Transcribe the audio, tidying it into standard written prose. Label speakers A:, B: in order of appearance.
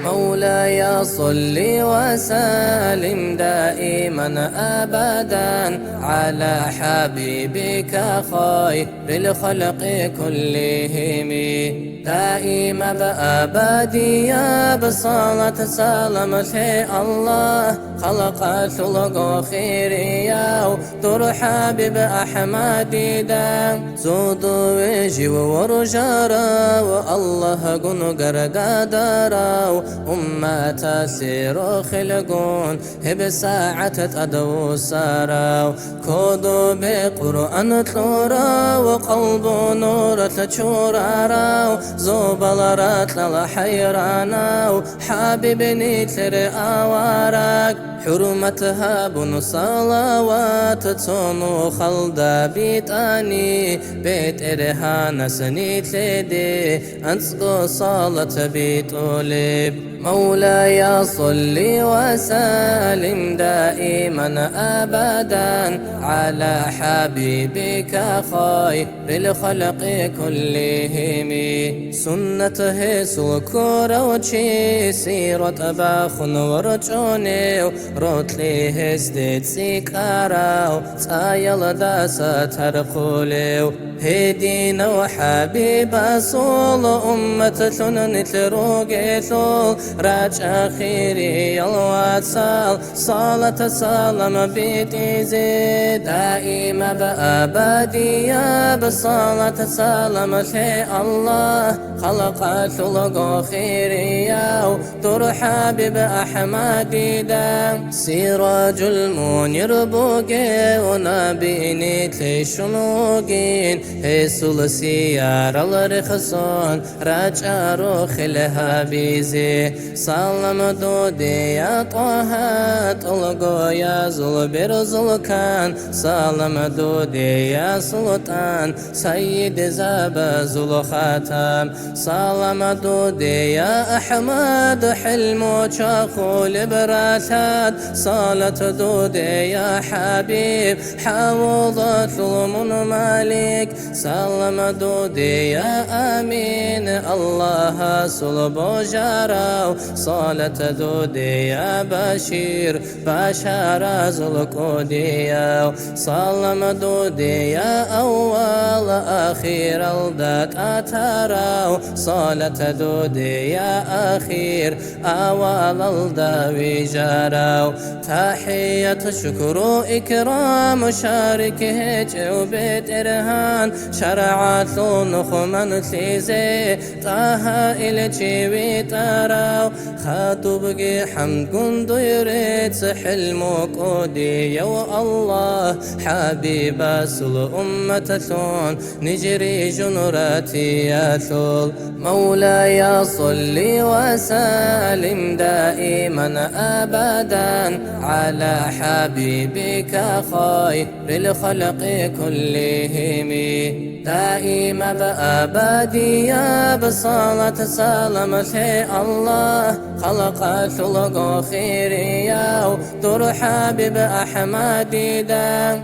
A: مولاي صل وسلم دائما أبدا على حبيبك خير الخلق كلهم، دائما بأبدية بصلاة سلامة الله خلق خلق خيريا ترحب بأحمد دا زود وجي ورجارا والله قن قردادارا أمة سير خلقون هب ساعة أدو سارا كودو بقرآن تلورا وقلب نور تشورارا زوبلرات للحيرانا حبيبني تر أوارك حرمتها بن صلوات تصونو خلدا بيتاني بيت إرهان سنيت لدي أنسقو صالة بيت أوليب مولاي صل وسلم دائما أبدا على حبيبك خير الخلق كلهم، سنته سكر وشي سيرة باخن ورجوني روتلي هزدت سيكارا تايل داسة ترقولي هدينا وحبيب صول أمة نتلروقي ثول راج أخيري الواتسال صالة سلام بيتي زيد دائما بأبدية بصالة سلام الله خلق خلق خيريا ترحب بأحمد دا سراج المنير بوغي ونبيني تشنوغين هيسول سيار الرخصون راج أروخ الهابيزي سلام دودي يا طه طلقو يا زلبر زلكان سلام دودي يا سلطان سيد زاب زلخاتم سلام دودي يا أحمد حلمو شاخو لبراتات صالة دودي يا حبيب حوضة ظلم مالك سلام دودي يا أمين الله صلب جارو صالة دودي يا بشير بشار زلقودي سلام دودي يا أول أخير الدات أتراو صالة دودي يا أخير أول الداوي جاراو تحية شكر إكرام شارك هيج وبيت إرهان شرعات نخمن تيزي طه إلتي ويتاراو خاطبك حمد قندو يريد سحل مقودي يا الله حبيب سل أمة ثون نجري جنراتي يا ثول مولاي صل وسلم دائما أبدا على حبيبك خير الخلق كلهم، دائما بأبدية بصلاة سلامة الله خلق خلق خيريا ترحب بأحمد دا